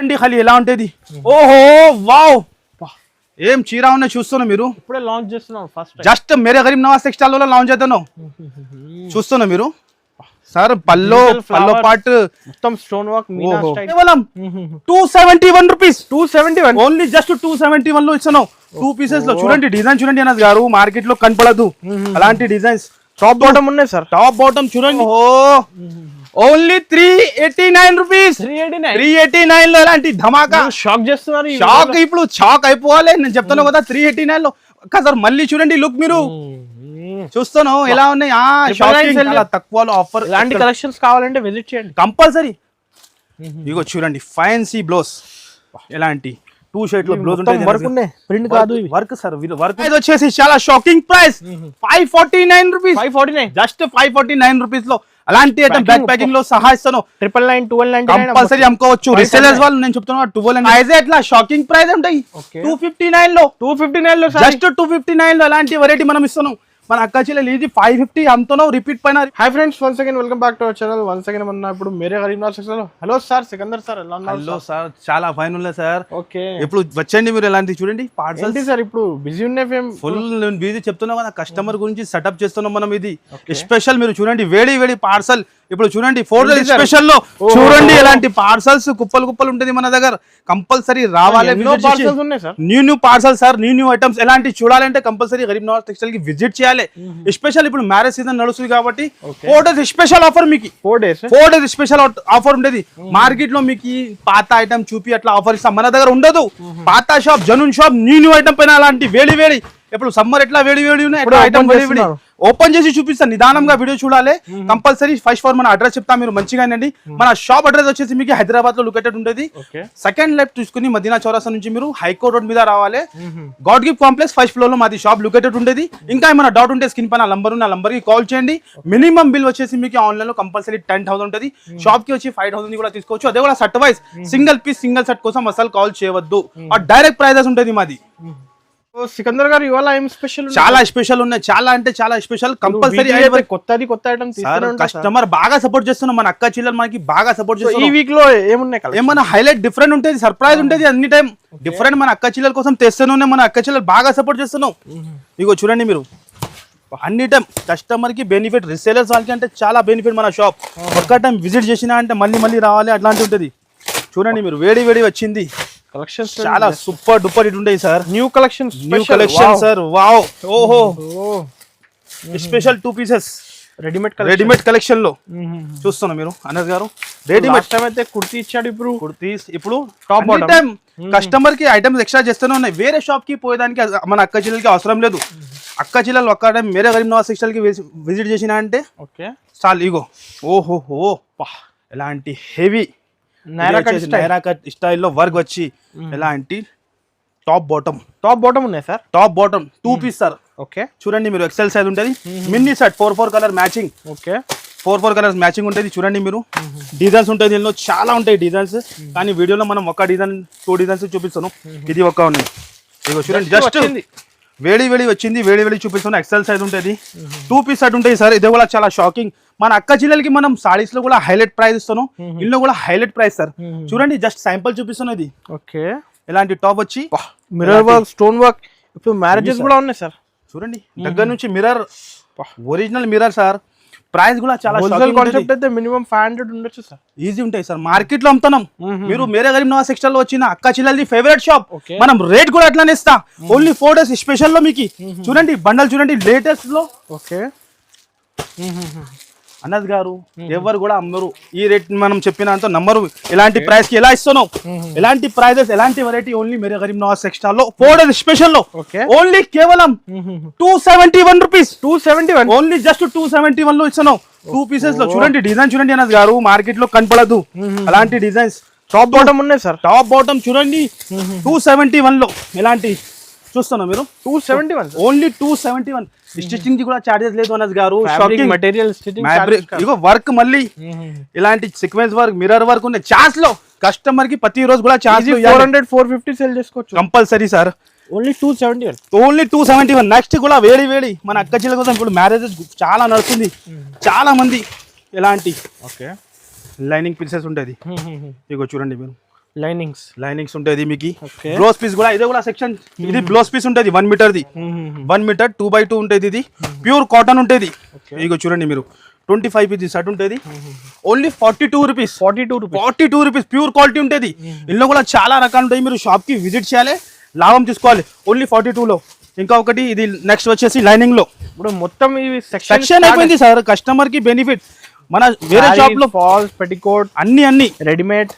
అండి ఖాళీ ఎలా ఉంటది. ఓహో వావ్, ఏం చీర ఉన్నాయి చూస్తున్నా మీరు. ఇప్పుడే లాంచ్ చేస్తున్నాం ఫస్ట్ జస్ట్ మేరే గరీబ్ నవాజ్ టెక్స్టైల్ లో లాంచ్ చేద్దాను చూస్తున్నా మీరు. సార్ పల్లో పార్ట్ మొత్తం స్టోన్ వర్క్ మీనా స్టైల్ కేవలం 271 రూపీస్. 271 ఓన్లీ జస్ట్ 271 లో ఇస్తున్నావు. 2 పీసెస్ లో చూడండి, డిజైన్ చూడండి అన్నది గారు, మార్కెట్ లో కనపడదు అలాంటి డిజైన్స్. టాప్ బాటమ్ ఉన్నాయి సార్, టాప్ బాటమ్ చూడండి. Only 389 rupees. 389 లో ఎలాంటి ధమాకా షాక్ చేస్తున్నారు. షాక్ ఇప్పుడు షాక్ అయిపోవాలి. నేను చెప్తాను కదా 389 లో. సార్ మళ్ళీ చూడండి లుక్ మీరు చూస్తాను ఎలా ఉన్నాయి. తక్కువలో ఆఫర్. ఇలాంటి కలెక్షన్స్ కావాలంటే విజిట్ చేయండి కంపల్సరీ. ఇగో చూడండి ఫ్యాన్సీ బ్లౌజ్, ఎలాంటి 2 షేడ్ లో బ్లౌజ్ ఉంటుంది. వర్క్ ఉన్నాయి, ప్రింట్ కాదు వర్క్ సార్. వర్క్ ఇది వచ్చేసి చాలా shocking price 549 rupees. 549 just 549 rupees లో అలాంటి ఐటమ్ బ్యాక్ ప్యాకింగ్ లో సహా ఇస్తాను. 999 1299 కంపల్సరీ అమ్ముకోవచ్చు. రీసేలర్స్ వాళ్ళు నేను చెప్తున్నా 12 ఎట్లా షాకింగ్ ప్రైస్ ఉంటాయి. 259 లో 259 లో జస్ట్ 259 లో ఎలాంటి వెరైటీ మనం ఇస్తున్నాం. మన అక్క చెల్లెలు ఇది 550 అమ్ముతున్నావు రిపీట్ పైన. Hi friends, once again welcome back to our channel. Once again మన ఇప్పుడు మేరే గరీబ్ నవాజ్ సెక్షన్ లో. హలో సార్, సికందర్ సార్ ఎలా ఉన్నారు? హలో సార్, చాలా ఫైన్ ఉన్నాయి సార్. ఓకే, ఇప్పుడు వచ్చండి మీరు. ఎలాంటి చూడండి పార్సల్ సార్. ఇప్పుడు బిజీ ఉన్నాయి, ఫుల్ బిజీ చెప్తున్నాం కదా. కస్టమర్ గురించి సెటప్ చేస్తున్నాం మనం. ఇది స్పెషల్ మీరు చూడండి, వేడి వేడి పార్సల్. ఇప్పుడు చూడండి 4 డేస్ స్పెషల్ లో చూడండి ఎలాంటి పార్సల్స్ కుప్పలు కుప్పలు ఉంటుంది మన దగ్గర. కంపల్సరీ రావాలి. New parcel sir, new items ఎలాంటి చూడాలంటే కంపల్సరీ గరీబ్ నవాజ్ టెక్స్టైల్ కి విజిట్ చేయాలి. స్పెషల్ ఇప్పుడు మ్యారేజ్ సీజన్ నడుస్తుంది కాబట్టి 4 డేస్ స్పెషల్ ఆఫర్ మీకు. 4 డేస్ స్పెషల్ ఆఫర్ ఉండేది. మార్కెట్ లో మీకు పాత ఐటమ్ చూపి అట్లా ఆఫర్ ఇస్తాం, మన దగ్గర ఉండదు. పాత షాప్, జనూన్ షాప్, న్యూ ఐటమ్ పైన అలాంటి వేడి వేడి. ఇప్పుడు సమ్మర్ ఎట్లా వేడి వేడి ఉన్నాయి, ఓపెన్ చేసి చూపిస్తాను. నిదానంగా వీడియో చూడాలి కంపల్సరీ. ఫస్ట్ ఫర్ మన అడ్రస్ చెప్తా, మీరు మంచిగా అండి. మన షాప్ అడ్రస్ వచ్చేసి మీకు హైదరాబాద్ లో లొకేటెడ్ ఉంటుంది. సెకండ్ లెఫ్ట్ తీసుకుని మదీనా చౌరస్తా నుంచి మీరు హైకోర్ట్ రోడ్ మీద రావాలి. God gift complex first floor లో మాది షాప్ లొకేటెడ్ ఉండేది. ఇంకా ఏమైనా డౌట్ ఉంటే స్క్రీన్ పైన నంబర్ ఉన్న నంబర్ కి కాల్ చేయండి. మినిమం బిల్ వచ్చేసి మీకు ఆన్లైన్ లో కంపల్సరీ 10,000 ఉంటుంది. షాప్ కి వచ్చి 5,000 కూడా తీసుకోవచ్చు. అదే కూడా set wise single piece single set కోసం అసలు కాల్ చేయవద్దు. డైరెక్ట్ ప్రైజెస్ ఉంటుంది మాది. సికందర్ గారు ఇవాళ ఏం స్పెషల్? చాలా స్పెషల్ ఉన్నాయి, చాలా అంటే చాలా స్పెషల్. కంపల్సరీ కొత్త ఐటమ్ కస్టమర్ బాగా సపోర్ట్ చేస్తున్నాం. మన అక్క చెల్లెలు మనకి బాగా సపోర్ట్ చేస్తున్నాం. ఈ వీక్ లో ఏమున్నాయి? ఏమన్నా హైలైట్ డిఫరెంట్ ఉంటుంది, సర్ప్రైజ్ ఉంటుంది. అన్ని టైం డిఫరెంట్ మన అక్క చెల్లెల కోసం తెస్తూనే మన అక్క చెల్లెలు బాగా సపోర్ట్ చేస్తున్నాం. ఇగో చూడండి మీరు, అన్ని టైం కస్టమర్ కి బెనిఫిట్, రీసేలర్స్ వాళ్ళకి అంటే చాలా బెనిఫిట్. మన షాప్ ఒక్క టైం విజిట్ చేసినా అంటే మళ్ళీ మళ్ళీ రావాలి అట్లాంటి ఉంటుంది. చూడండి మీరు, వేడి వేడి వచ్చింది కలెక్షన్స్, చాలా సూపర్ డూపర్ ఇట్ ఉంటాయి sir. New collection sir. Wow, ఓహో స్పెషల్ 2 పీసెస్ రెడీమేడ్ కలెక్షన్ లో చూస్తున్నా మీరు. అనస్ గారు రెడీమేడ్ అయితే కుర్తీ ఇచ్చాడు. ఇప్పుడు టాప్ బాటమ్ కస్టమర్ కి ఐటమ్స్ ఎక్స్ట్రా చేస్తూనే ఉన్నాయి. వేరే షాప్ కి పోయేదానికి మన అక్క చెల్లెలకి అవసరం లేదు. అక్క చెల్లెలు ఒక్క టైం మేరే గరీబ్ నవాజ్ టెక్స్టైల్ కి విజిట్ చేసినా అంటే చాలు. ఇగో ఓహో ఎలాంటి హెవీ నైరా కట్ స్టైల్లో వర్క్ వచ్చి ఎలాంటి టాప్ బాటమ్ ఉన్నాయి sir. Top bottom 2 piece sir. Okay, చూడండి మీరు ఎక్సెల్ సైజ్ ఉంటుంది. Mini set 4 colour matching. Okay, 4 colours matching ఉంటుంది. చూడండి మీరు, డిజైన్స్ ఉంటాయి దీనిలో, చాలా ఉంటాయి డిజైన్స్. కానీ వీడియోలో మనం ఒక డిజైన్ 2 డిజైన్స్ చూపిస్తాను. ఇది ఒక ఉన్నాయి. ఇగో చూడండి, జస్ట్ వేడి వేడి వచ్చింది. వేడి వేడి చూపిస్తాను. ఎక్సెల్ సైజ్ ఉంటుంది. 2 పీస్ సెట్ ఉంటాయి సార్. ఇది కూడా చాలా షాకింగ్. మన అక్క చెల్లెలకి మనం సారీస్ లో కూడా హైలైట్ ప్రైస్ ఇస్తాను. ఇందులో కూడా హైలైట్ ప్రైస్ సార్. చూడండి, జస్ట్ శాంపుల్ చూపిస్తాను. ఇది ఓకే, ఇలాంటి టాప్ వచ్చి మిర్రర్ వర్క్, స్టోన్ వర్క్. ఇప్పుడు మ్యారేజెస్ కూడా ఉన్నాయి సార్. చూడండి దగ్గర నుంచి mirror, original mirror sir. Price కూడా చాలా కాన్సెప్ట్ అయితే మినిమం 500 ఉండొచ్చు సార్. ఈజీ ఉంటాయి సార్. మార్కెట్ లో అమ్ముతున్నాం. మీరు మేరే గరీబ్ నవాజ్ సెక్షన్ లో వచ్చిన అక్క చెల్లెలది ఫేవరెట్ షాప్. మనం రేట్ కూడా అట్లానే ఇస్తా. ఓన్లీ 4 డేస్ స్పెషల్ లో మీకు చూడండి బండల్ చూడండి లేటెస్ట్ లో. ఓకే, అనస్ గారు ఎవరు కూడా అమ్మరు ఈ రేట్ మనం చెప్పినంత నమ్మరు. ఎలాంటి ప్రైస్ కి ఎలా ఇస్తున్నావు, ఎలాంటి ప్రైజెస్, ఎలాంటి వెరైటీ ఓన్లీ మేరే గరీబ్ నవాజ్ సెక్షన్ లో 4 డేస్ స్పెషల్ లో ఓన్లీ కేవలం 271 రూపీస్. 271 ఓన్లీ జస్ట్ 271 లో ఇస్తున్నావు. 2 పీసెస్ లో చూడండి డిజైన్ చూడండి అనస్ గారు, మార్కెట్ లో కనపడదు అలాంటి డిజైన్స్. టాప్ బాటమ్ ఉన్నాయి సార్. టాప్ బాటమ్ చూడండి 271 లో ఎలాంటి చూస్తున్నా మీరు. 271 ఓన్లీ 271. స్టిచ్చింగ్ కి కూడా చార్జెస్ లేదు అనస్ గారు. మెటీరియల్ ఇగో వర్క్ మళ్ళీ ఇలాంటి సీక్వెన్స్ వర్క్, మిర్రర్ వర్క్ ఉన్నాయి. చార్జ్ లో కస్టమర్ కి ప్రతి రోజు కూడా చార్జ్ 400-450 సేల్ చేసుకోవచ్చు compulsory sir. Only 271. Only 271. Next కూడా వేడి వేడి మన అక్క చెల్లెల కోసం ఇప్పుడు మ్యారేజెస్ చాలా నడుస్తుంది. చాలా మంది ఎలాంటి లైనింగ్ పీసెస్ ఉంటుంది. ఇగో చూడండి మీరు, లైనింగ్స్ ఉంటుంది మీకు. Okay. బ్లౌజ్ పీస్ కూడా ఇదే కూడా సెక్షన్, ఇది బ్లౌజ్ పీస్ ఉంటుంది 1 మీటర్ది, 1 మీటర్ 2x2 ఉంటుంది. ఇది ప్యూర్ కాటన్ ఉంటుంది. ఇగో చూడండి మీరు 25 పీస్ షర్ట్ ఉంటుంది, only 42 rupees. 42 rupees pure quality ఉంటుంది. ఇందులో కూడా చాలా రకాలు ఉంటాయి, మీరు షాప్ కి విజిట్ చేయాలి, లాభం తీసుకోవాలి. ఓన్లీ 42లో. ఇంకా ఒకటి ఇది నెక్స్ట్ వచ్చేసి లైనింగ్ లో. ఇప్పుడు మొత్తం ఈ సెక్షన్ అయిపోయింది సార్, కస్టమర్ కి బెనిఫిట్. మన వేరే షాప్ లో ఫాల్స్, పెట్టికోట్, అన్ని రెడీమేడ్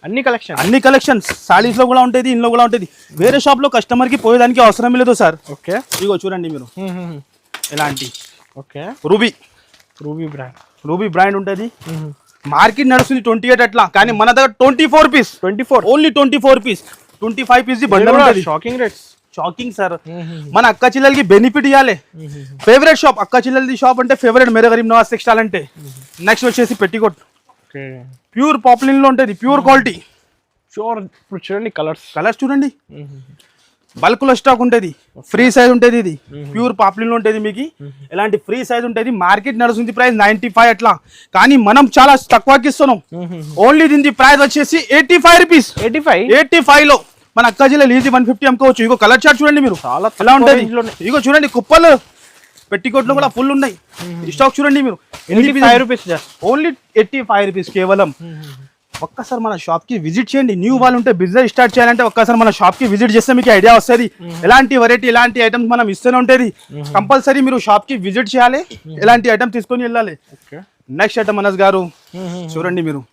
అన్ని కలెక్షన్స్ సారీస్ లో కూడా ఉంటుంది, ఇందులో కూడా ఉంటుంది. వేరే షాప్ లో కస్టమర్ కి పోయేదానికి అవసరం లేదు సార్. ఓకే, ఇగో చూడండి మీరు ఇలాంటి ఓకే రూబీ బ్రాండ్ ఉంటుంది. మార్కెట్ నడుస్తుంది 28 అట్లా, కానీ మన దగ్గర 24 piece, only 24 piece, 25 piece bundle ఉంటుంది. Shocking rates, shocking sir. మన అక్క చెల్లెలకి బెనిఫిట్ ఇవ్వాలి. ఫేవరెట్ షాప్ అక్క చెల్లెలది షాప్ అంటే ఫేవరెట్ మేరే గరీబ్ నవాజ్ టెక్స్టైల్ అంటే. నెక్స్ట్ వచ్చేసి పెట్టికోట్, ప్యూర్ పాపులిన్ లో ఉంటుంది, ప్యూర్ క్వాలిటీ. ఇప్పుడు చూడండి కలర్స్ చూడండి, బల్క్ లో స్టాక్ ఉంటుంది, ఫ్రీ సైజ్ ఉంటుంది. ఇది ప్యూర్ పాపులిన్ లో ఉంటుంది మీకు. ఇలాంటి ఫ్రీ సైజ్ ఉంటుంది. మార్కెట్ నడుస్తుంది ప్రైస్ 95 అట్లా, కానీ మనం చాలా తక్కువకి ఇస్తున్నాం. ఓన్లీ దీని ప్రైస్ వచ్చేసి 85 రూపీస్. 85 లో మన అక్క జిల్లా ఈజీ 150 అమ్ముకోవచ్చు. ఇగో కలర్ చార్ట్ చూడండి మీరు చాలా ఎలా ఉంటుంది. ఇగో చూడండి కుప్పలు పెట్టికోట్లు కూడా ఫుల్ ఉన్నాయి. స్టాక్ చూడండి మీరు 85 రూపీస్, ఓన్లీ 85 రూపీస్ కేవలం. ఒక్కసారి మన షాప్ కి విజిట్ చేయండి. న్యూ వాళ్ళు ఉంటే బిజినెస్ స్టార్ట్ చేయాలంటే ఒక్కసారి మన షాప్ కి విజిట్ చేస్తే మీకు ఐడియా వస్తుంది. ఎలాంటి వెరైటీ, ఎలాంటి ఐటమ్స్ మనం ఇస్తూనే ఉంటుంది. కంపల్సరీ మీరు షాప్ కి విజిట్ చేయాలి, ఎలాంటి ఐటమ్ తీసుకొని వెళ్ళాలి. నెక్స్ట్ ఐటమ్ మనస్ గారు చూడండి మీరు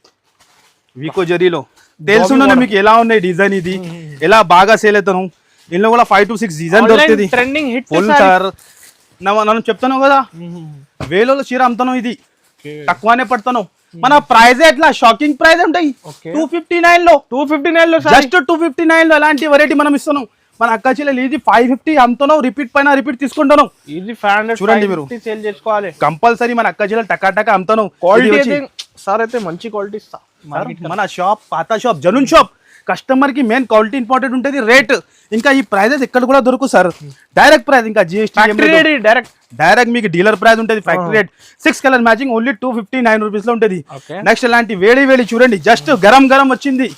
వీకో జరీలో తెలుసుండే మీకు ఎలా ఉన్నాయి డిజైన్, ఇది ఎలా బాగా సేల్ అవుతాను. ఇందులో కూడా 5 to 6 డిజైన్ దొరుకుతుంది. ఫుల్ సార్, మనం చెప్తాను కదా, వేలలో చీర అమ్ముతాను, ఇది తక్కువనే పడతాను. మన ప్రైస్ ఎట్లా షాకింగ్ ప్రైస్ ఉంటాయి. 259 లో జస్ట్ 259 లో ఎలాంటి వెరైటీ మనం ఇస్తున్నాం. మన అక్క చెల్లెలు ఈజీ 550 అమ్ముతున్నాం, రిపీట్ పైన రిపీట్ తీసుకుంటాను. ఈజీ 500 చూడండి మీరు సేల్ చేసుకోవాలి కంపల్సరీ. మన అక్క చెల్లెలు టకా అమ్ముతాను. క్వాలిటీ సార్ అయితే మంచి క్వాలిటీ ఇస్తా. మన షాప్ పాత షాప్ జనూన్ షాప్. కస్టమర్ కి మెయిన్ క్వాలిటీ ఇంపార్టెంట్ ఉంటుంది, రేట్. ఇంకా ఈ ప్రైజెస్ ఎక్కడ కూడా దొరుకు సార్, డైరెక్ట్ ప్రైస్. ఇంకా జిఎస్టీ డైరెక్ట్ మీకు డీలర్ ప్రైస్ ఉంటుంది. Factory rate 6 colour matching only 259 rupees లో ఉంటుంది. నెక్స్ట్ ఇలాంటి వేడి చూడండి, జస్ట్ గరం వచ్చింది,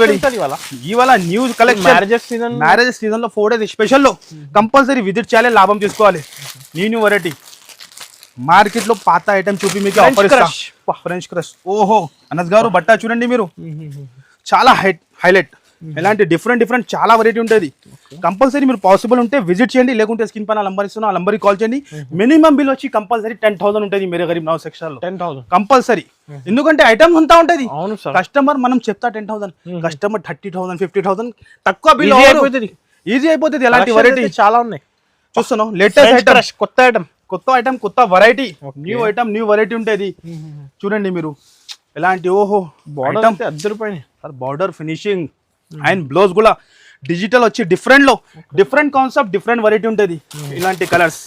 వేడి. ఇవాళ న్యూ కలెక్షన్ మ్యారేజ్ సీజన్ లో 4 days స్పెషల్ లో కంపల్సరీ విజిట్ చేయాలి, లాభం తీసుకోవాలి. న్యూ వెరైటీ మార్కెట్ లో పాత ఐటమ్ చూపి మీకు ఆఫర్ ఇస్తా. ఫ్రెంచ్ క్రష్, ఓహో అనస్ గారు బట్ట చూడండి మీరు, చాలా హైలైట్. ఇలాంటి డిఫరెంట్ చాలా వెరైటీ ఉంటుంది. కంపల్సరీ మీరు పాసిబుల్ ఉంటే విజిట్ చేయండి, లేకుంటే స్క్రీన్ పైన నంబర్ ఇస్తున్నా, ఆ నంబర్కి కాల్ చేయండి. మినిమం బిల్ వచ్చి కంపల్సరీ 10,000 ఉంటుంది మేరే గరీబ్ నవాజ్ సెక్షన్ లో. 10,000 కంపల్సరీ, ఎందుకంటే ఐటమ్ అంతా ఉంటుంది. కస్టమర్ మనం చెప్తా 10,000, కస్టమర్ 30,000 50,000 తక్కువ బిల్ ఈజీ అయిపోతుంది. ఎలాంటి వెరైటీ చాలా ఉన్నాయి చూస్తున్నాం. లేటెస్ట్ ఐటమ్, కొత్త వెరైటీ, న్యూ వెరైటీ ఉంటుంది. చూడండి మీరు ఎలాంటి, ఓహో బార్డర్ ఫినిషింగ్ అండ్ బ్లౌజ్ కూడా డిజిటల్ వచ్చి డిఫరెంట్ కాన్సెప్ట్, డిఫరెంట్ వెరైటీ ఉంటుంది. ఇలాంటి కలర్స్,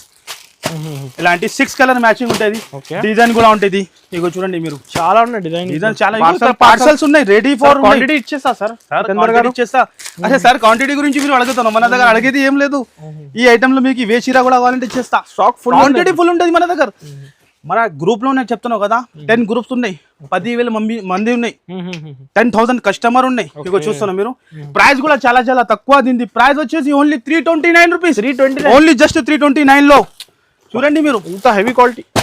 ఇలాంటి 6 కలర్ మ్యాచింగ్ ఉంటుంది. డిజైన్ కూడా ఉంటుంది. ఇగో చూడండి మీరు చాలా ఉన్నాయి డిజైన్ చాలా పార్సల్స్ ఉన్నాయి, రెడీ ఫర్ క్వాంటిటీ ఇచ్చేస్తా సార్. ఇచ్చేస్తా. అదే సార్ క్వాంటిటీ గురించి మీరు అడుగుతాను, మన దగ్గర అడిగేది ఏం లేదు. ఈ ఐటమ్ లో మీకు ఇవే చీర కూడా కావాలంటే ఇచ్చేస్తా. స్టాక్ ఫుల్, క్వాంటిటీ ఫుల్ ఉంటుంది మన దగ్గర. మన గ్రూప్ లో నేను చెప్తున్నావు కదా, 10 గ్రూప్స్ ఉన్నాయి, 10,000 మంది ఉన్నాయి, 10,000 కస్టమర్ ఉన్నాయి. ఇగో చూస్తున్నా మీరు. ప్రైస్ కూడా చాలా తక్కువ. దీని ప్రైస్ వచ్చేసి ఓన్లీ 329 రూపీస్, ఓన్లీ జస్ట్ 329 లో. చూడండి మీరు ఇంత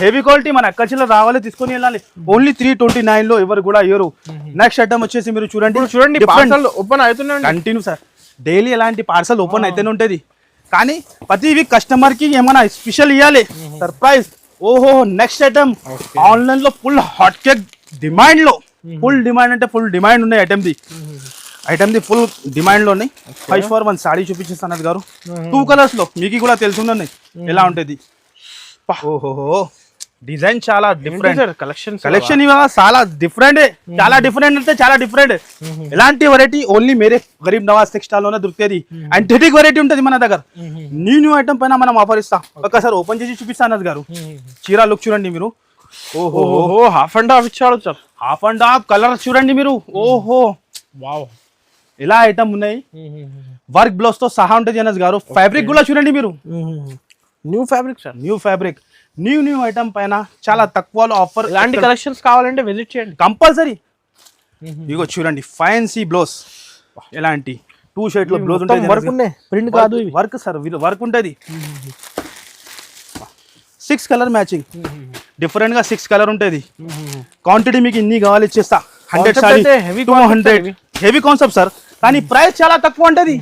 హెవీ క్వాలిటీ మన అక్క చెల్లెలు రావాలి, తీసుకొని వెళ్ళాలి. ఓన్లీ 329 లో ఎవరు కూడా ఇవ్వరు. నెక్స్ట్ ఐటమ్ వచ్చేసి మీరు చూడండి పార్సల్ ఓపెన్ అవుతున్నాయి కంటిన్యూ సార్. డైలీ ఎలాంటి పార్సల్ ఓపెన్ అయితేనే ఉంటుంది, కానీ ప్రతి వీక్ కస్టమర్ కి ఏమైనా స్పెషల్ ఇవ్వాలి, సర్ప్రైజ్. ఓహో నెక్స్ట్ ఐటమ్ ఆన్లైన్ లో ఫుల్ హాట్ కేక్ డిమాండ్ లో, ఫుల్ డిమాండ్ అంటే ఫుల్ డిమాండ్ ఉన్నాయి. ఐటమ్ ది ఫుల్ డిమాండ్ లో ఉన్నాయి. 5 for 1 సాడీ చూపించేస్తాను గారు, 2 కలర్స్ లో. మీకు కూడా తెలుసున్నాయి ఎలా ఉంటుంది. ఓహో డిజైన్ చాలా డిఫరెంట్, కలెక్షన్ ఇవాళ చాలా డిఫరెంట్ అంటే చాలా డిఫరెంట్. ఎలాంటి వెరైటీ ఓన్లీ మేరే గరీబ్ నవాజ్ టెక్స్టైల్ లోనే దొరుకుతుంది. అంటెటిక్ వెరైటీ ఉంటుంది మన దగ్గర. న్యూ ఐటమ్ పైన మనం ఆఫర్ ఇస్తాం. ఒకసారి ఓపెన్ చేసి చూపిస్తాను గారు. చీర లుక్ చూడండి మీరు. ఓహో హాఫ్ అండ్ హాఫ్ ఇచ్చాడు sir. Half and half colour చూడండి మీరు. ఓహో వావ్, ఇలా ఐటమ్ ఉన్నాయి. వర్క్ బ్లౌజ్ తో సహా ఉంటుంది అనస్ గారు. ఫ్యాబ్రిక్ కూడా చూడండి మీరు. న్యూ ఫ్యాబ్రిక్ న్యూ ఐటమ్ పైన చాలా తక్కువలో ఆఫర్. ఇలాంటి కలెక్షన్స్ కావాలంటే విజిట్ చేయండి కంపల్సరీ. ఇగో చూడండి ఫ్యాన్సీ బ్లౌజ్ ఎలాంటి 2 షేడ్ లో బ్లౌజ్ ఉంటుంది వర్క్ ఉన్నాయి, ప్రింట్ కాదు, వర్క్ సార్ వర్క్ ఉంటుంది. 6 కలర్ మ్యాచింగ్ డిఫరెంట్ గా 6 కలర్ ఉంటుంది. క్వాంటిటీ మీకు ఇన్ని కావాలి ఇచ్చేస్తా. 100 సారీ 200 హెవీ కాన్సెప్ట్ సార్, కానీ ప్రైస్ చాలా తక్కువ ఉంటుంది.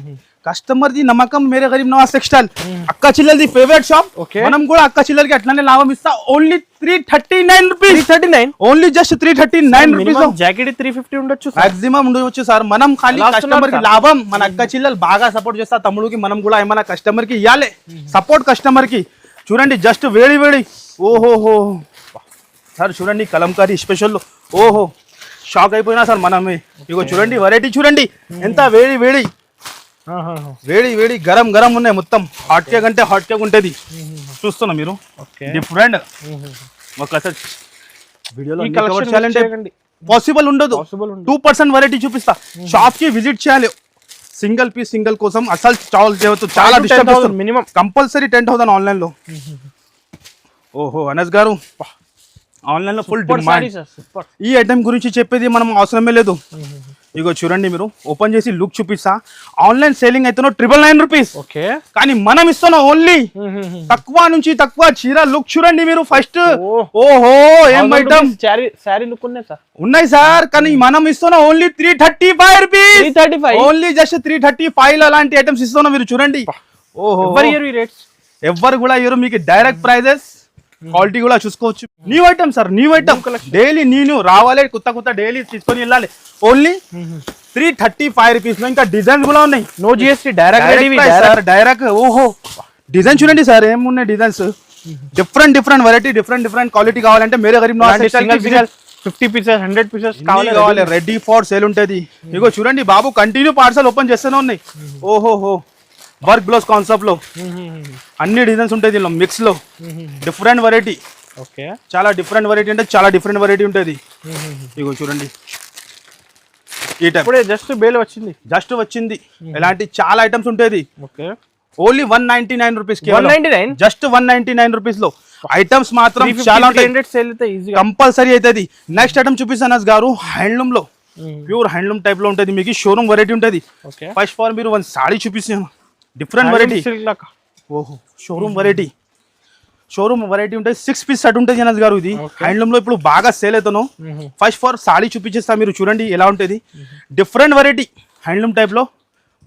కస్టమర్ ది నమ్మకం మేరే గరీబ్ నవాజ్ టెక్స్టైల్ అక్క చిల్లెల్ది ఫేవరెట్ షాప్. మనం కూడా అక్క చిల్లెలకి అట్లనే లాభం ఇస్తా. Only 339 rupees. 339 only just 339 rupees. Jacket 350 ఉండొచ్చు, మాక్సిమం ఉండవచ్చు సార్. మనం ఖాళీ కస్టమర్ కి లాభం. మన అక్క చిల్లెలు బాగా సపోర్ట్ చేస్తా తమ్ముడికి. మనం కూడా ఏమైనా కస్టమర్ కి ఇవ్వాలి సపోర్ట్. కస్టమర్ కి చూడండి జస్ట్ వేడి వేడి. ఓహోహో సార్ చూడండి కలంకారీ స్పెషల్. ఓహో షాక్ అయిపోయినా సార్ మనమే. ఇగో చూడండి వెరైటీ చూడండి ఎంత వేడి వేడి వేడి వేడి గరం గరం ఉన్నాయి. మొత్తం హాట్ కేక్ అంటే హాట్ కేక్ ఉంటుంది. చూస్తున్నా మీరు డిఫరెంట్. ఒకసారి వీడియోలో పాసిబుల్ ఉండదు. 2% వెరైటీ చూపిస్తా. షాప్ కి విజిట్ చేయాలి. సింగిల్ పీస్ సింగిల్ కోసం అసలు చాలా డిస్టర్బ్. మినిమం కంపల్సరీ 10,000 ఆన్లైన్ లో. ఓహో అనస్ గారు ఆన్లైన్ లో ఫుల్ డిమాండ్. ఈ ఐటమ్ గురించి చెప్పేది మనం అవసరమే లేదు. ఇగో చూడండి మీరు ఓపెన్ చేసి లుక్ చూపిస్తా. ఆన్లైన్ సేలింగ్ అయితే 999 రూపీస్, కానీ మనం ఇస్తున్నాం ఓన్లీ తక్కువ నుంచి తక్కువ. చీర లుక్ చూడండి మీరు ఫస్ట్. ఓహో ఏం ఐటమ్ సారీ లుక్ ఉన్నాయి సార్, కానీ మనం ఇస్తున్నాం ఓన్లీ 335 రూపీస్. ఓన్లీ జస్ట్ 335 లో అలాంటి ఐటమ్స్ ఇస్తున్నాం. మీరు చూడండి. ఓహో ఎవ్వరు కూడా ఇవ్వరు మీకు. డైరెక్ట్ ప్రైజెస్, క్వాలిటీ కూడా చూసుకోవచ్చు. New item sir, new item daily new రావాలి. కొత్త డైలీ తీసుకొని వెళ్ళాలి. ఓన్లీ 335 రూపీస్ లో ఇంకా డిజైన్ కూడా ఉన్నాయి. No GST, direct. ఓహో డిజైన్ చూడండి సార్ ఏమున్నాయి designs. Different variety, different quality కావాలంటే మేరే గరీబ్ నవాజ్ 50 పీసెస్ 100 పీసెస్ కావాలి. రెడీ ఫర్ సేల్ ఉంటుంది. ఇగో చూడండి బాబు కంటిన్యూ పార్సల్ ఓపెన్ చేస్తూనే ఉన్నాయి. ఓహోహో వర్క్ బ్లౌజ్ కాన్సెప్ట్ లో అన్ని డిజైన్స్ ఉంటాయి దీనిలో. మిక్స్ లో డిఫరెంట్ వెరైటీ. చాలా డిఫరెంట్ వెరైటీ అంటే చాలా డిఫరెంట్ వెరైటీ ఉంటుంది. ఇగో చూడండి ఈ టైప్ జస్ట్ బేల్ వచ్చింది, ఇలాంటి చాలా ఐటమ్స్ ఉంటాయి. Only 199 rupees. జస్ట్ 199 రూపీస్ లో ఐటమ్స్ మాత్రం చాలా కంపల్సరీ అవుతుంది. నెక్స్ట్ ఐటమ్ చూపిస్తాను గారు. హ్యాండ్లూమ్ లో ప్యూర్ హ్యాండ్లూమ్ టైప్ లో ఉంటుంది. మీకు షోరూమ్ వెరైటీ ఉంటుంది. ఫస్ట్ ఫార్ మీరు 1 సారీ చూపిస్తాను. Different variety. ఓహో షోరూమ్ వెరైటీ ఉంటుంది. 6 పీస్ సెట్ ఉంటుంది అనస్ గారు. ఇది హ్యాండ్లూమ్ లో ఇప్పుడు బాగా సేల్ అవుతాను. ఫస్ట్ ఫార్ సారీ చూపించేస్తా. మీరు చూడండి ఎలా ఉంటుంది. డిఫరెంట్ వెరైటీ హ్యాండ్లూమ్ టైప్ లో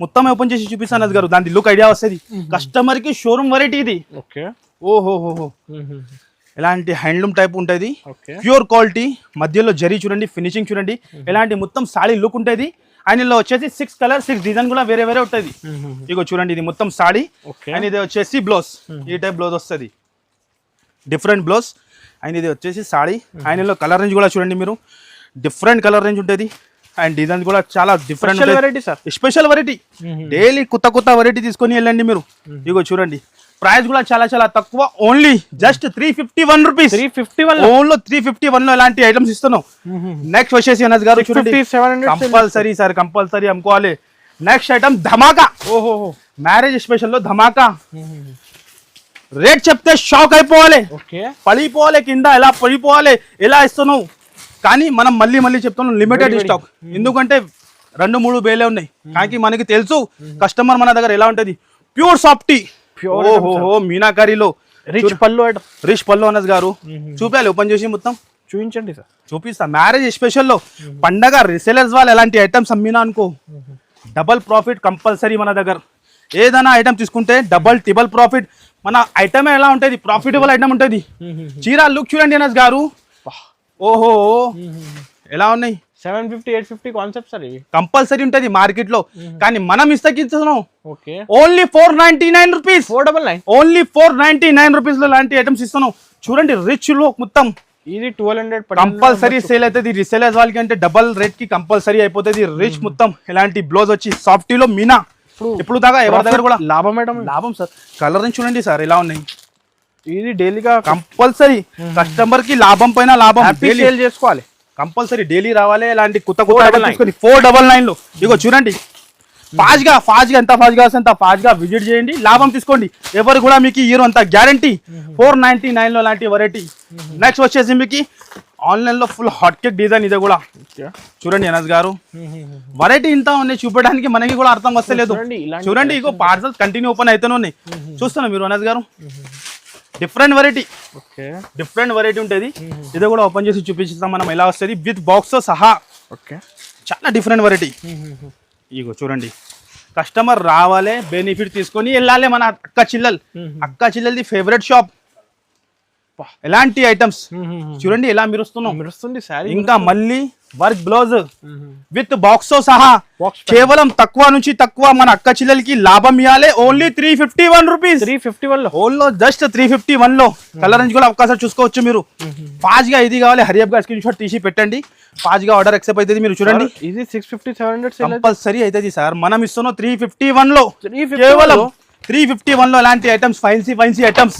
మొత్తం ఓపెన్ చేసి చూపిస్తాను అనస్ గారు. దాని లుక్ ఐడియా వస్తుంది కస్టమర్ కి. షోరూమ్ వెరైటీ ఇది. ఓహోహో ఎలాంటి హ్యాండ్లూమ్ టైప్ ఉంటుంది. Pure quality. మధ్యలో జరీ చూడండి, ఫినిషింగ్ చూడండి. ఎలాంటి మొత్తం సాడీ లుక్ ఉంటుంది. ఆయనలో వచ్చేసి 6 కలర్ 6 డిజైన్ కూడా వేరే ఉంటుంది. ఇగో చూడండి ఇది మొత్తం సాడీ. అండ్ ఇది వచ్చేసి బ్లౌజ్. ఈ టైప్ బ్లౌజ్ వస్తుంది. Different blouse. అండ్ ఇది వచ్చేసి సాడీ. ఆయనలో కలర్ రేంజ్ కూడా చూడండి మీరు. డిఫరెంట్ కలర్ రేంజ్ ఉంటుంది. అండ్ డిజైన్ కూడా చాలా different variety sir. Special variety. Daily కొత్త వెరైటీ తీసుకొని వెళ్ళండి మీరు. ఇగో చూడండి ప్రైస్ కూడా చాలా తక్కువ. Only just 351 rupees. 351 ఓన్లీ 351 లో ఇలాంటి ఐటమ్స్ ఇస్తున్నాం. నెక్స్ట్ వచ్చేసి అనస్ గారు చూడండి కంపల్సరీ సార్, కంపల్సరీ అమ్ముకోవాలి. నెక్స్ట్ ఐటమ్ ధమాకా. ఓహో మ్యారేజ్ స్పెషల్ లో ధమాకా. రేట్ చెప్తే షాక్ అయిపోవాలి, పడిపోవాలి కింద. ఎలా పడిపోవాలి ఎలా ఇస్తున్నావు. కానీ మనం మళ్ళీ చెప్తున్నాం లిమిటెడ్ స్టాక్. ఎందుకంటే 2-3 బేలే ఉన్నాయి. కానీ మనకి తెలుసు కస్టమర్ మన దగ్గర ఎలా ఉంటుంది. Pure softy. ఓహో మీనాకారీలో రిచ్ పళ్ళు అనస్ గారు. చూపాలి ఓపెన్ చేసి మొత్తం చూపించండి సార్. చూపిస్తా. మ్యారేజ్ స్పెషల్ లో పండగ రిసేలర్స్ వాళ్ళు ఎలాంటి ఐటమ్స్ అమ్మినా అనుకో డబల్ ప్రాఫిట్ కంపల్సరీ మన దగ్గర. ఏదైనా ఐటమ్ తీసుకుంటే డబల్ ట్రిబల్ ప్రాఫిట్. మన ఐటమ్ ఎలా ఉంటుంది, ప్రాఫిటబుల్ ఐటమ్ ఉంటుంది. చీర లుక్ చూడండి అనస్ గారు. ఓహో ఎలా ఉన్నాయి. 750-850 కాన్సెప్ట్ సార్ ఇవి. కంపల్సరీ ఉంటుంది మార్కెట్ లో, కానీ మనం ఇస్తున్నాం ఓన్లీ 499 రూపీస్. 499 ఓన్లీ 499 రూపీస్ లో లాంటి ఐటమ్స్ ఇస్తున్నాం. చూడండి రిచ్ లో మొత్తం. ఇది 1200 కంపల్సరీ సేల్ అవుతుంది. రిసేలర్స్ వాళ్ళకి అంటే డబల్ రేట్ కి కంపల్సరీ అయిపోతుంది. రిచ్ మొత్తం ఇలాంటి బ్లౌజ్ వచ్చి సాఫ్టీలో మీనా. ఇప్పుడు దాకా ఎవరి దగ్గర కూడా లాభం సార్. కలర్ చూడండి సార్ ఎలా ఉన్నాయి. ఇది డైలీగా కంపల్సరీ కస్టమర్ కి లాభం పైన లాభం. సేల్ చేసుకోవాలి కంపల్సరీ. డైలీ రావాలి ఇలాంటి కొత్త 499 లో. ఇగో చూడండి ఫాస్ట్ గా ఎంత ఫాస్ట్ గా వస్తే అంత ఫాస్ట్ గా విజిట్ చేయండి, లాభం తీసుకోండి. ఎవరు కూడా మీకు ఇయర్ అంత గ్యారంటీ. 499 లో లాంటి వెరైటీ. నెక్స్ట్ వచ్చేసి మీకు ఆన్లైన్ లో ఫుల్ హాట్ కేక్ డిజైన్. ఇదే కూడా చూడండి అనస్ గారు, వెరైటీ ఇంత ఉన్నాయి చూపడానికి మనకి కూడా అర్థం వస్తలేదు. చూడండి ఇగో పార్సల్ కంటిన్యూ ఓపెన్ అయితేనే ఉన్నాయి. చూస్తున్నా మీరు అనస్ గారు, డిఫరెంట్ వెరైటీ ఉంటుంది. ఇది కూడా ఓపెన్ చేసి చూపిస్తాం మనం ఎలా వస్తుంది విత్ బాక్స్ తో సహా. చాలా డిఫరెంట్ వెరైటీ. ఇగో చూడండి, కస్టమర్ రావాలి, బెనిఫిట్ తీసుకొని వెళ్ళాలి. మన అక్క చెల్లెలది ఫేవరెట్ షాప్. ఎలాంటి ఐటమ్స్ చూడండి ఎలా మెరుస్తుంది. ఇంకా మళ్ళీ వర్క్ బ్లౌజ్ విత్ బాక్స్ తో సహా. కేవలం తక్కువ నుంచి తక్కువ మన అక్క చెల్లెలకి లాభం ఇవ్వాలి. Only 351 rupees. 351 లో ఓన్లో జస్ట్ 351 లో. కలర్ రేంజ్ కూడా అవకాశం చూసుకోవచ్చు మీరు. ఫాస్ట్ గా ఇది కావాలి, హరియప్ గా స్క్రీన్ షాట్ తీసి పెట్టండి. ఫాస్ట్ గా ఆర్డర్ యాక్సెప్ట్ అవుతుంది. మీరు చూడండి ఇది 650-700 కంపల్సరీ అవుతుంది సార్. మనం ఇస్తున్నాం 351 లో. కేవలం 351 లో ఇలాంటి items, fancy items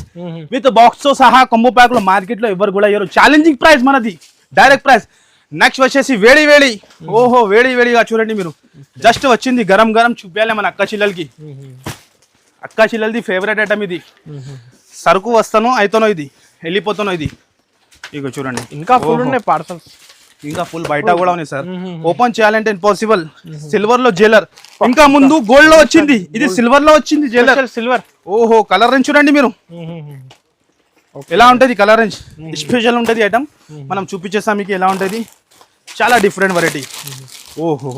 with box తో సహా కంబో ప్యాక్ లో మార్కెట్ లో ఎవరు కూడా ఇవ్వరు. ఛాలెంజింగ్ ప్రైస్ మనది, డైరెక్ట్ ప్రైస్. నెక్స్ట్ వచ్చేసి వేడి ఓహో వేడిగా చూడండి మీరు. జస్ట్ వచ్చింది గరం చూపించాలి మన అక్క చెల్లెలది ఫేవరెట్ ఐటమ్ ఇది. సరుకు వస్తానో అయితేనో ఇది వెళ్ళిపోతానో ఇది. ఇక చూడండి ఇంకా ఫుల్ ఉన్నాయి పార్సల్స్, ఇంకా ఫుల్ బయట కూడా ఉన్నాయి సార్. ఓపెన్ చేయాలంటే ఇంపాసిబుల్. సిల్వర్ లో జ్యువెలర్, ఇంకా ముందు గోల్డ్ లో వచ్చింది, ఇది సిల్వర్ లో వచ్చింది జ్యువెలర్. సిల్వర్. ఓహో కలర్ రేంజ్ చూడండి మీరు ఎలా ఉంటది. కలర్ రేంజ్ స్పెషల్ ఉంటది ఐటమ్. మనం చూపించేస్తాం మీకు ఎలా ఉంటది. చాలా డిఫరెంట్ వెరైటీ. ఓహో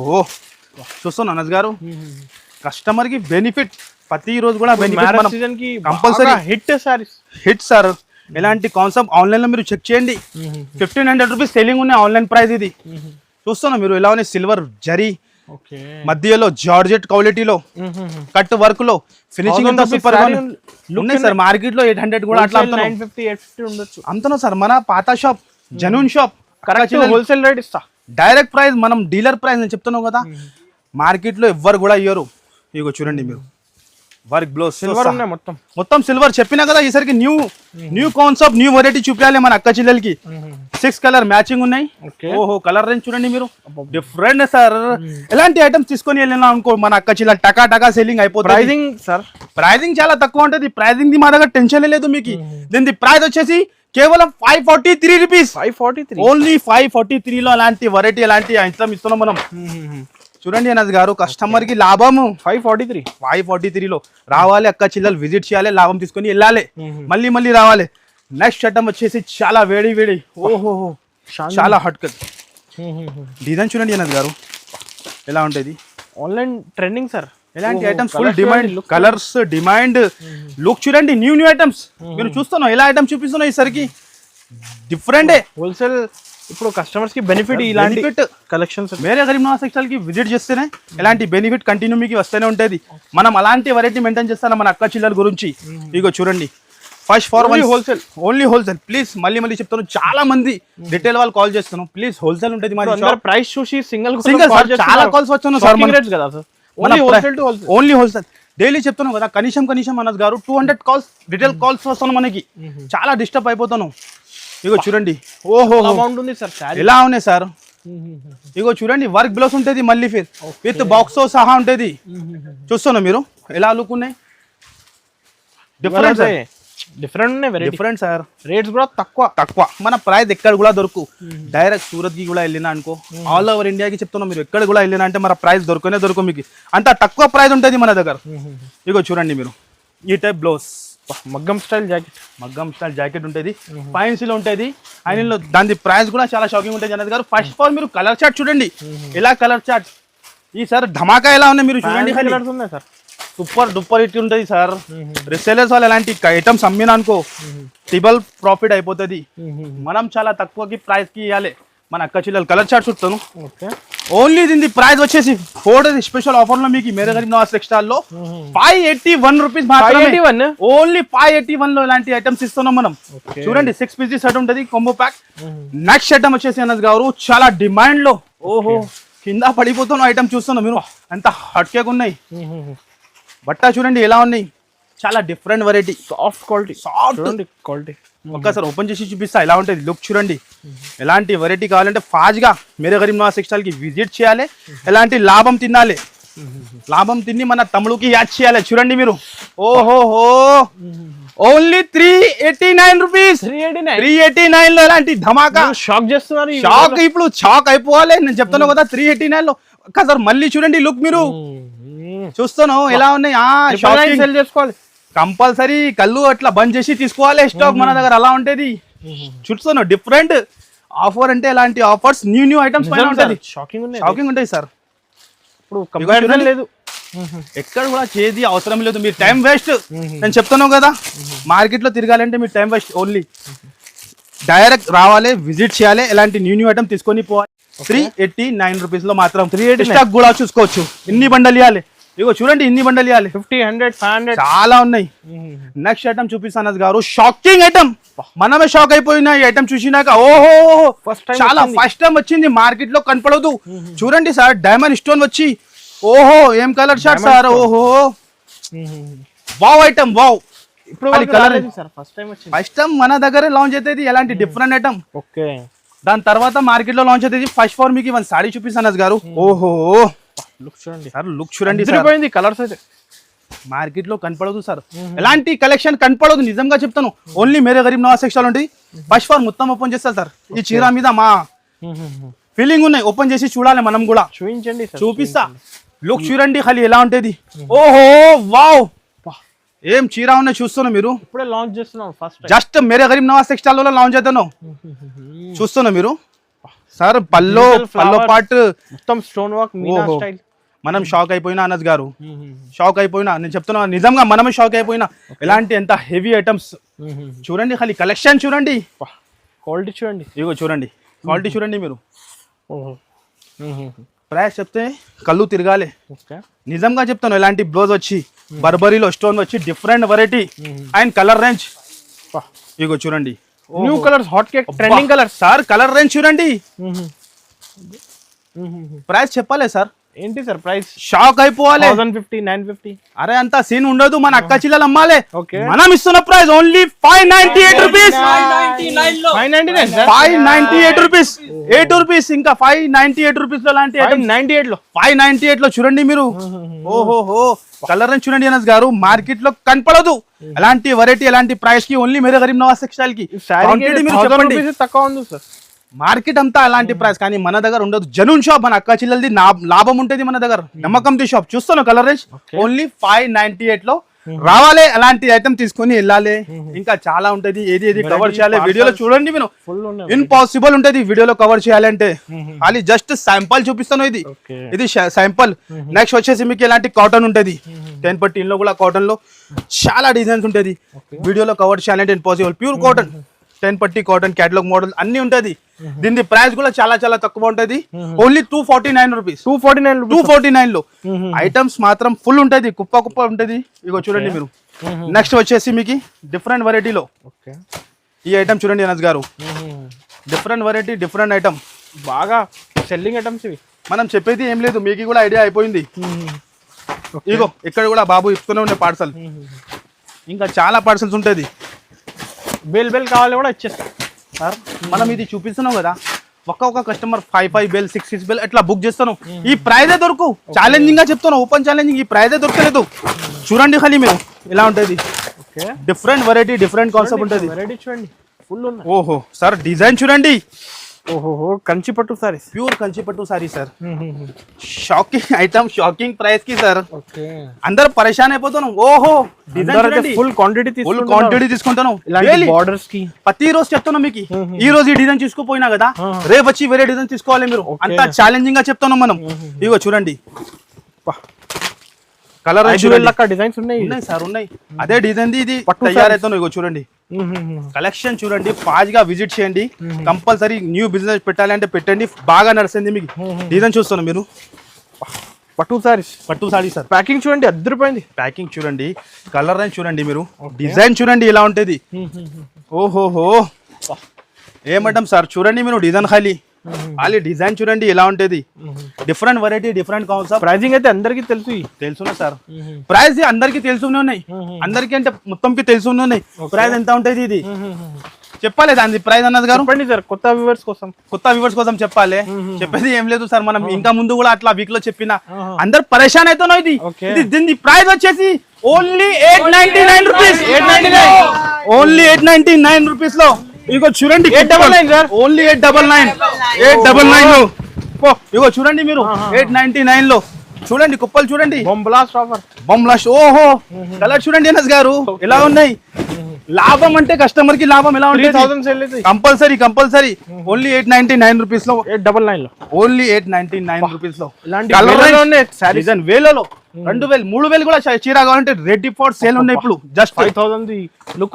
చూస్తాను అనస్ గారు, కస్టమర్ కి బెనిఫిట్ ప్రతి రోజు కూడా బెనిఫిట్ కంపల్సరీ. Hit sir. ఎలాంటి కాన్సెప్ట్ ఆన్లైన్ లో మీరు చెక్ చేయండి. 1500 రూపీస్ సెల్లింగ్ ఉన్నాయి ఆన్లైన్ ప్రైస్. ఇది చూస్తున్నా మీరు ఎలా ఉన్నాయి. సిల్వర్ జరీ మధ్యలో జార్జెట్ క్వాలిటీలో కట్ వర్క్ లో ఫినిషింగ్ అంతా సూపర్ గా ఉన్నాయి సార్. మార్కెట్ లో 800 కూడా అట్లా 950-850 ఉండొచ్చు అంతనో సార్. మన పాత shop, genuine shop, wholesale rate ఇస్తా. డైరెక్ట్ ప్రైస్ మనం డీలర్ ప్రైస్ నేను చెప్తున్నావు కదా, మార్కెట్ లో ఎవ్వరు కూడా ఇయ్యరు. ఇగో చూడండి మీరు, వర్క్ బ్లౌజ్ సిల్వర్ ఉన్నాయి, మొత్తం సిల్వర్. చెప్పినా కదా ఈసారికి న్యూ కాన్సెప్ట్, న్యూ వెరైటీ చూపించాలి మన అక్క చెల్లెలకి. 6 కలర్ మ్యాచింగ్ ఉన్నాయి. ఓహో కలర్ రేంజ్ చూడండి మీరు, డిఫరెంట్ సార్. ఎలాంటి ఐటమ్స్ తీసుకొని వెళ్ళినా అనుకో మన అక్క చెల్లెలు టకా సెల్లింగ్ అయిపోతుంది. ప్రైజింగ్ సార్, ప్రైజింగ్ చాలా తక్కువ ఉంటుంది. ప్రైజింగ్ ది మా దగ్గర టెన్షన్ లేదు మీకు. దీని ప్రైస్ వచ్చేసి కేవలం 543 రూపీస్. 543 ఓన్లీ 543 లో అలాంటి వెరైటీ, ఎలాంటి ఐటమ్ ఇస్తున్నాం మనం. చూడండి అనస్ గారు, కస్టమర్ కి లాభము 543 లో రావాలి. అక్క చెల్లెలు విజిట్ చేయాలి, లాభం తీసుకొని వెళ్ళాలి, మళ్ళీ రావాలి. నెక్స్ట్ ఐటమ్ వచ్చేసి చాలా వేడి. ఓహో చాలా హాట్ కట్ డిజైన్ చూడండి అనస్ గారు ఎలా ఉంటుంది. Online trending sir. ఎలాంటి items full demand, colours demand, look చూడండి. న్యూ ఐటమ్స్ మీరు చూస్తున్నాం. ఎలా ఐటమ్స్ చూపిస్తున్నాం ఈసరికి డిఫరెంట్. హోల్సేల్ ఇప్పుడు కస్టమర్స్ కి బెనిఫిట్, ఇలాంటి కలెక్షన్స్ వేరే గరీబ్ నవాజ్ టెక్స్టైల్ కి విజిట్ చేస్తేనే ఎలాంటి బెనిఫిట్ కంటిన్యూ మీకు వస్తూనే ఉంటుంది. మనం అలాంటి వెరైటీ మెయింటైన్ చేస్తాను మన అక్క చెల్లెల గురించి. ఇగో చూడండి, first for only wholesale. Please మళ్ళీ చెప్తాను, చాలా మంది రిటైల్ వాళ్ళు కాల్ చేస్తున్నాను. ప్లీజ్ హోల్సేల్ ఉంటుంది మరి. ప్రైస్ చూసి సింగిల్ చాలా కాల్స్ వచ్చాను సార్. ఓన్లీ హోల్సేల్ డైలీ చెప్తున్నాం కదా. కనీసం అనస్ గారు 200 కాల్స్ రిటైల్ కాల్స్ వస్తాను మనకి. చాలా డిస్టర్బ్ అయిపోతాను. ఇగో చూడండి, ఓహో అమౌంట్ ఉంది సార్. ఎలా ఉన్నాయి సార్. ఇగో చూడండి, వర్క్ బ్లౌజ్ ఉంటుంది, మళ్ళీ విత్ బాక్స్ తో సహా ఉంటుంది. చూస్తున్నా మీరు ఎలా లుక్ ఉన్నాయి. Different sir. రేట్స్ కూడా తక్కువ. మన ప్రైస్ ఎక్కడ కూడా దొరుకు. డైరెక్ట్ సూరత్ కి కూడా వెళ్ళినా అనుకో, ఆల్ ఓవర్ ఇండియాకి చెప్తున్నా, మీరు ఎక్కడ కూడా వెళ్ళినా అంటే మన ప్రైస్ దొరకదు మీకు. అంత తక్కువ ప్రైస్ ఉంటుంది మన దగ్గర. ఇగో చూడండి మీరు, ఈ టైప్ బ్లౌజ్ మగ్గం స్టైల్ జాకెట్ ఉంటుంది, ఫైన్సీలో ఉంటుంది. అండ్ దాని ప్రైస్ కూడా చాలా షాకింగ్ ఉంటుంది జనద్ గారు. ఫస్ట్ ఆఫ్ ఆల్ మీరు కలర్ చార్ట్ చూడండి. ఎలా కలర్ చార్ట్ ఈ సార్ ధమాకా ఎలా ఉన్నాయి మీరు చూడండి. సార్ సూపర్ డూపర్ హిట్ ఉంటుంది సార్. రీసేలర్స్ వాళ్ళు ఎలాంటి ఐటమ్స్ అమ్మినా అనుకో ట్రిబుల్ ప్రాఫిట్ అయిపోతుంది. మనం చాలా తక్కువకి ప్రైస్ కి ఇవ్వాలి మన అక్క చెల్లెలు. కలర్ చార్ట్ చూస్తాను. ఓన్లీ దీని ప్రైస్ వచ్చేసి 4 డేస్ స్పెషల్ ఆఫర్ లో మీకు మేరే గరీబ్ నవాజ్ టెక్స్టైల్ లో 581 రూపీస్ మాత్రమే. ఓన్లీ 581 లో ఇలాంటి ఐటమ్స్ ఇస్తున్నాం మనం. చూడండి, 6 పీసెస్ సెట్ ఉంటుంది, కాంబో ప్యాక్. నెక్స్ట్ ఐటమ్ వచ్చేసి అనస్ గారు చాలా డిమాండ్ లో, ఓహో కింద పడిపోతున్న ఐటమ్ చూస్తున్నాం మీరు. అంత హాట్ కేక్ ఉన్నాయి. బట్ట చూడండి ఎలా ఉన్నాయి. చాలా డిఫరెంట్ వెరైటీ, సాఫ్ట్ క్వాలిటీ. ఒక్కసారి ఓపెన్ చేసి చూపిస్తా ఎలా ఉంటుంది. లుక్ చూడండి. ఎలాంటి వెరైటీ కావాలంటే ఫాస్ట్ గా మేరే గరీబ్ నవాజ్ టెక్స్టైల్ కి విజిట్ చేయాలి, ఎలాంటి లాభం తినాలి. లాభం తిని మన తమ్ముడికి యాడ్ చేయాలి. చూడండి మీరు, ఓహోహో, ఓన్లీ 389 రూపీస్. 389 లో ఎలాంటి ధమాకా షాక్ చేస్తున్నారు. షాక్ ఇప్పుడు షాక్ అయిపోవాలి. నేను చెప్తాను కదా 389 లో. సార్ మళ్ళీ చూడండి లుక్ మీరు చూస్తాను ఎలా ఉన్నాయి. సెల్ చేసుకోవాలి కంపల్సరీ. కళ్ళు అట్లా బంద్ చేసి తీసుకోవాలి స్టాక్ మన దగ్గర అలా ఉంటది. చూస్తాను డిఫరెంట్ ఆఫర్ అంటే ఎలాంటి ఆఫర్స్ న్యూ ఐటమ్స్ పైన ఉంటది. షాకింగ్ ఉంటాయి సార్. ఇప్పుడు కంపారిజన్ లేదు, ఎక్కడ కూడా చేది అవసరం లేదు. మీరు టైం వేస్ట్. నేను చెప్తాను కదా మార్కెట్ లో తిరగాలంటే మీరు టైం వేస్ట్. ఓన్లీ డైరెక్ట్ రావాలి, విజిట్ చేయాలి, ఎలాంటి న్యూ ఐటమ్ తీసుకొని పోవాలి. 389 రూపీస్ లో మాత్రం 380 స్టాక్ కూడా చూసుకోవచ్చు. ఇన్ని బండలు ఇవ్వాలి. ఇగో చూడండి ఇన్ని బండలు ఇవ్వాలి. 50, 100, 500 చాలా ఉన్నాయి. నెక్స్ట్ ఐటమ్ చూపిస్తాను గారు. Shocking item. మనమే షాక్ అయిపోయినా ఈ ఐటమ్ చూసినాక. ఓహో, చాలా ఫస్ట్ టైం వచ్చింది మార్కెట్ లో, కనపడదు. చూడండి సార్, డైమండ్ స్టోన్ వచ్చి, ఓహో ఏం కలర్ షాట్ సార్. ఓహో వావ్ ఐటమ్, వావ్. ఇప్పుడు ఫస్ట్ టైం మన దగ్గర లాంచ్ అవుతుంది ఎలాంటి డిఫరెంట్ ఐటమ్. ఓకే, దాని తర్వాత మార్కెట్ లో లాంచ్ అవుతుంది. ఫస్ట్ ఫోర్ మీకు వన్ సారీ చూపిస్తాను గారు. ఓహో లుక్ చూడండి సార్, లుక్ చూడండి. కలర్స్ అయితే మార్కెట్ లో కనపడదు సార్, ఎలాంటి కలెక్షన్ కనపడదు. నిజంగా చెప్తాను. ఓన్లీ మేరే గరీబ్ నవాజ్ సెక్షన్ ఉంటుంది. ఫస్ట్ ఫోర్ మొత్తం ఓపెన్ చేస్తారు సార్. ఈ చీర మీద మా ఫీలింగ్ ఉన్నాయి. ఓపెన్ చేసి చూడాలి మనం కూడా. చూపించండి, చూపిస్తా. లుక్ చూడండి ఖాళీ ఎలా ఉంటది. ఓహో వావ్, ఏం చీర ఉన్నాయి చూస్తున్నా మీరు. ఇప్పుడే లాంచ్ చేస్తున్నాం ఫస్ట్. జస్ట్ మేరే గరీబ్ నవాజ్ సెక్షన్ లో లాంచ్ అవుతాను. చూస్తున్నా మీరు సార్. పల్లో పార్ట్ మొత్తం స్టోన్ వర్క్ మీనా స్టైల్. మనం షాక్ అయిపోయినా అనస్ గారు, షాక్ అయిపోయినా. నేను చెప్తున్నా నిజంగా మనమే షాక్ అయిపోయినా. ఎలాంటి ఎంత హెవీ ఐటమ్స్ చూడండి. ఖాళీ కలెక్షన్ చూడండి, క్వాలిటీ చూడండి. ఇగో చూడండి క్వాలిటీ చూడండి మీరు. ప్రైస్ చెప్తే కళ్ళు తిరగాలి. నిజంగా చెప్తాను. ఎలాంటి బ్లౌజ్ వచ్చి బర్బరీలో స్టోన్ వచ్చి different variety and colour range. ఇగో చూడండి new colours, hot cake, trending colour sir. Colour range చూడండి. ప్రైస్ చెప్పాలి సార్. ఏంటి సార్ ప్రైస్? షాక్ అయిపోవాలి. 1050, 950. అరే అంత సీన్ ఉండదు. మన అక్క చిల్లలు అమ్మాలి. ఓకే, మనం ఇస్తున్న price only 598 rupees. 598 rupees, 8 rupees ఇంకా 598 రూపీస్ లో లాంటి 598 లో చూడండి మీరు. ఓహోహో, కలర్ అని చూడండి అనస్ గారు. మార్కెట్ లో కనపడదు ఎలాంటి వెరైటీ, ఎలాంటి ప్రైస్ కి. ఓన్లీ మేరే గరీబ్ నవాజ్ టెక్స్టైల్ కి తక్కువ ఉంది సార్. మార్కెట్ అంతా అలాంటి ప్రైస్, కానీ మన దగ్గర ఉండదు. జనూన్ షాప్, మన అక్క చిల్లది లాభం ఉంటుంది మన దగ్గర. నమ్మకంది షాప్. చూస్తాను కలర్ రేంజ్ ఓన్లీ 598 లో రావాలి. అలాంటి ఐటమ్ తీసుకొని వెళ్ళాలి. ఇంకా చాలా ఉంటది. ఏది కవర్ చేయాలి వీడియోలో చూడండి మీరు. ఇంపాసిబుల్ ఉంటది వీడియోలో కవర్ చేయాలంటే. ఖాళీ జస్ట్ శాంపుల్ చూపిస్తాను. ఇది శాంపుల్. నెక్స్ట్ వచ్చేసి మీకు ఎలాంటి కాటన్ ఉంటది. 10 పట్టి లో కూడా కాటన్ లో చాలా డిజైన్స్ ఉంటది. వీడియోలో కవర్ చేయాలంటే ఇంపాసిబుల్. ప్యూర్ కాటన్, 10 పట్టి కాటన్, కేటలాగ్ మోడల్ అన్ని ఉంటది. దీని ప్రైస్ కూడా చాలా చాలా తక్కువ ఉంటది. Only 249 rupees. 249 లో ఐటమ్స్ మాత్రం ఫుల్ ఉంటది. కుప్ప ఉంటది. ఇగో చూడండి మీరు. నెక్స్ట్ వచ్చేసి మీకు డిఫరెంట్ వెరైటీలో ఈ ఐటమ్ చూడండి అనస్ గారు. డిఫరెంట్ వెరైటీ, డిఫరెంట్ ఐటమ్, బాగా సెల్లింగ్ ఐటమ్స్ ఇవి. మనం చెప్పేది ఏం లేదు, మీకు కూడా ఐడియా అయిపోయింది. ఇగో ఇక్కడ కూడా బాబు ఇస్తూనే ఉండే పార్సల్. ఇంకా చాలా పార్సల్స్ ఉంటది. బెల్ కావాలి కూడా ఇచ్చేస్తాం సార్. మనం ఇది చూపిస్తున్నాం కదా, ఒక్క కస్టమర్ 5 బెల్, 6 బెల్ ఎట్లా బుక్ చేస్తాను. ఈ ప్రైజే దొరకు. ఛాలెంజింగ్ గా చెప్తాను, ఓపెన్ ఛాలెంజింగ్. ఈ ప్రైజే దొరకలేదు. చూడండి ఖాళీ మీరు ఎలా ఉంటది. డిఫరెంట్ వెరైటీ, డిఫరెంట్ కాన్సెప్ట్ ఉంటది. వెరైటీ చూడండి ఫుల్. ఓహో సార్, డిజైన్ చూడండి. ఓహో, కంచి పట్టు సారీ, ప్యూర్ కంచి పట్టు sorry sir. Shocking item, shocking price కి సార్. అందరు పరేషాన్ అయిపోతున్నాం. ఓహో డిజైన్ ఫుల్ క్వాంటిటీ తీసుకుంటాను. బార్డర్స్ కి ప్రతి రోజు చెప్తాను మీకు. ఈ రోజు ఈ డిజైన్ తీసుకుపోయినా కదా, రేపు వచ్చి వేరే డిజైన్ తీసుకోవాలి మీరు. అంతా ఛాలెంజింగ్ గా చెప్తున్నాం మనం. ఇగో చూడండి కలర్ డిజైన్స్ ఉన్నాయి సార్, ఉన్నాయి. అదే డిజైన్ ఇది తయారైతాను. ఇగో చూడండి కలెక్షన్ చూడండి. ఫాస్ట్ గా విజిట్ చేయండి. కంపల్సరీ న్యూ బిజినెస్ పెట్టాలి అంటే పెట్టండి. బాగా నడుస్తుంది మీకు. డిజైన్ చూస్తాను మీరు. పట్టు సారీ సార్. ప్యాకింగ్ చూడండి, అద్దరిపోయింది. ప్యాకింగ్ చూడండి, కలర్ రేంజ్ చూడండి మీరు. డిజైన్ చూడండి ఎలా ఉంటది. ఓహోహో ఏమంటాం సార్. చూడండి మీరు డిజైన్ ఖాళీ ఖాళీ డిజైన్ చూడండి ఎలా ఉంటది, different variety, different concept. Pricing అయితే అందరికి తెలుసు తెలుసున్నా సార్, ప్రైస్ అందరికి తెలుసునే ఉన్నాయి, అందరికి అంటే మొత్తంకి తెలుసునే ఉన్నాయి. ప్రైస్ ఎంత ఉంటది ఇది చెప్పాలి, దాని ప్రైస్ అన్నది గారు. చెప్పండి సార్, కొత్త వ్యూవర్స్ కోసం చెప్పాలి. చెప్పేది ఏం లేదు సార్, మనం ఇంకా ముందు కూడా అట్లా వీక్ లో చెప్పిన అందరు పరేషాన్ అవుతున్నావు. ఇది దీని ప్రైస్ వచ్చేసి ఓన్లీ 899 రూపీస్. ఓన్లీ 899 రూపీస్ లో ఇగో చూడండి. 899 సార్, ఓన్లీ 899 లో ఇగో చూడండి మీరు. 899 లో చూడండి కుప్పలు చూడండి, బొంబ్లాస్ట్. ఓహో కలర్ చూడండి ఎనస్ గారు ఎలా ఉన్నాయి. లాభం అంటే కస్టమర్ కి లాభం ఎలా ఉంటుంది, కంపల్సరీ. ఓన్లీ 899 రూపీస్ లో, 899 లో, ఓన్లీ 899 రూపీస్ లో. డిజైన్ వేలలో 2000 3000 కూడా చీర కావాలంటే రెడీ ఫర్ సేల్ ఉన్నాయి ఇప్పుడు. జస్ట్ 5000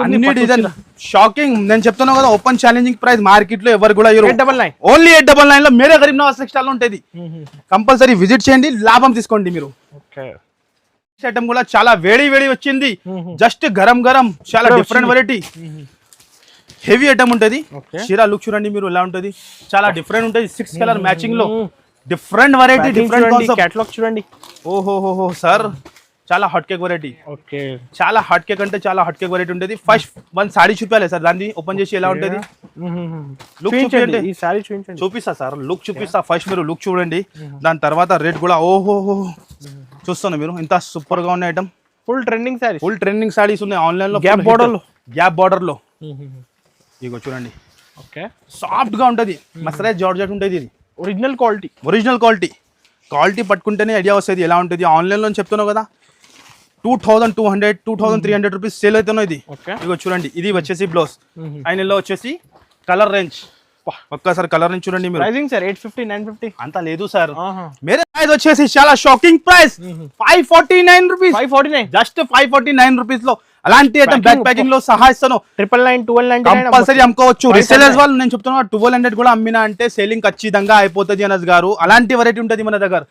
అన్ని డిజైన్ షాకింగ్. నేను చెప్తున్నాను కదా, ఓపెన్ ఛాలెంజింగ్ ప్రైస్ మార్కెట్ లో ఎవరు కూడా 899, ఓన్లీ 899 లో మేరే గరీబ్ నవాజ్ టెక్స్టైల్ లో ఉంటది. కంపల్సరీ విజిట్ చేయండి, లాభం తీసుకోండి మీరు. ఐటమ్ కూడా చాలా వేడి వచ్చింది, జస్ట్ గరం చాలా డిఫరెంట్ వెరైటీ, హెవీ ఐటమ్ ఉంటది. చీర లుక్ చూడండి మీరు ఎలా ఉంటది, చాలా డిఫరెంట్ ఉంటది. 6 కలర్ మ్యాచింగ్ లో డిఫరెంట్ వెరైటీ, డిఫరెంట్ కేటలాగ్ చూడండి. ఓహో సార్, చాలా హాట్ కేక్ వెరైటీ. చాలా హాట్ కేక్ అంటే చాలా హాట్ కేక్ వెరైటీ ఉంటది. ఫస్ట్ వన్ సారీ చూపాలి సార్, దాన్ని ఓపెన్ చేసి ఎలా ఉంటది లుక్ చూపిస్తా సార్. లుక్ చూపిస్తా, ఫస్ట్ మీరు లుక్ చూడండి, దాని తర్వాత రేట్ కూడా. ఓహో చూస్తున్నా మీరు, ఇంత సూపర్ గా ఉన్న ఐటమ్. ఫుల్ ట్రెండింగ్ సారీస్ ఉన్నాయి ఆన్లైన్ లో, గ్యాప్ బార్డర్ లో. ఇగో చూడండి, సాఫ్ట్ గా ఉంటది, మసరైజ్ జార్జెట్ ఉంటది. ఇది ఒరిజినల్ క్వాలిటీ పట్టుకుంటేనే ఐడియా వస్తుంది ఎలా ఉంటుంది. ఆన్లైన్ లో చెప్తున్నావు కదా, 2200 2300 రూపీస్ సేల్ అవుతున్నాయి. ఇది ఇగో చూడండి, ఇది వచ్చేసి బ్లౌజ్. ఆయనలో వచ్చేసి కలర్ రేంజ్, ఒక్కసారి కలర్ రేంజ్ చూడండి మీరు. ప్రైసింగ్ సార్ 850 950 అంత లేదు సార్. మేరే ప్రైస్ వచ్చేసి చాలా shocking price 549 rupees. Just 549 rupees లో అలాంటి ఐటమ్ బ్యాక్ ప్యాకింగ్ లో సహా ఇస్తాను. 999 కంపల్సరీ అమ్ముకోవచ్చు. రీసేలర్స్ వాళ్ళు నేను చెప్తున్నా 1200 కూడా అమ్మినా అంటే సేలింగ్ ఖచ్చితంగా అయిపోతుంది అనస్ గారు. అలాంటి వెరైటీ ఉంటది మన దగ్గర.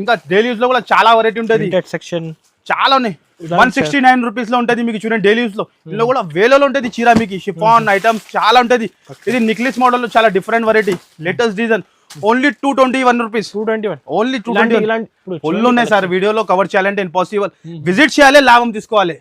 ఇంకా డైలీ యూస్ లో కూడా చాలా వెరైటీ ఉంటది, చాలా ఉన్నాయి. 169 రూపీస్ లో ఉంటది మీకు చూడండి. డైలీ యూస్ లో ఇందులో కూడా వేలలో ఉంటది చీర మీకు. షిఫాన్ ఐటమ్స్ చాలా ఉంటది. ఇది నిక్లెస్ మోడల్ లో చాలా different variety, latest design. Only 221 rupees. Only 221 full ఉన్నాయి సార్. వీడియోలో కవర్ చేయాలంటే ఇంపాసిబుల్. విజిట్ చేయాలి, లాభం తీసుకోవాలి.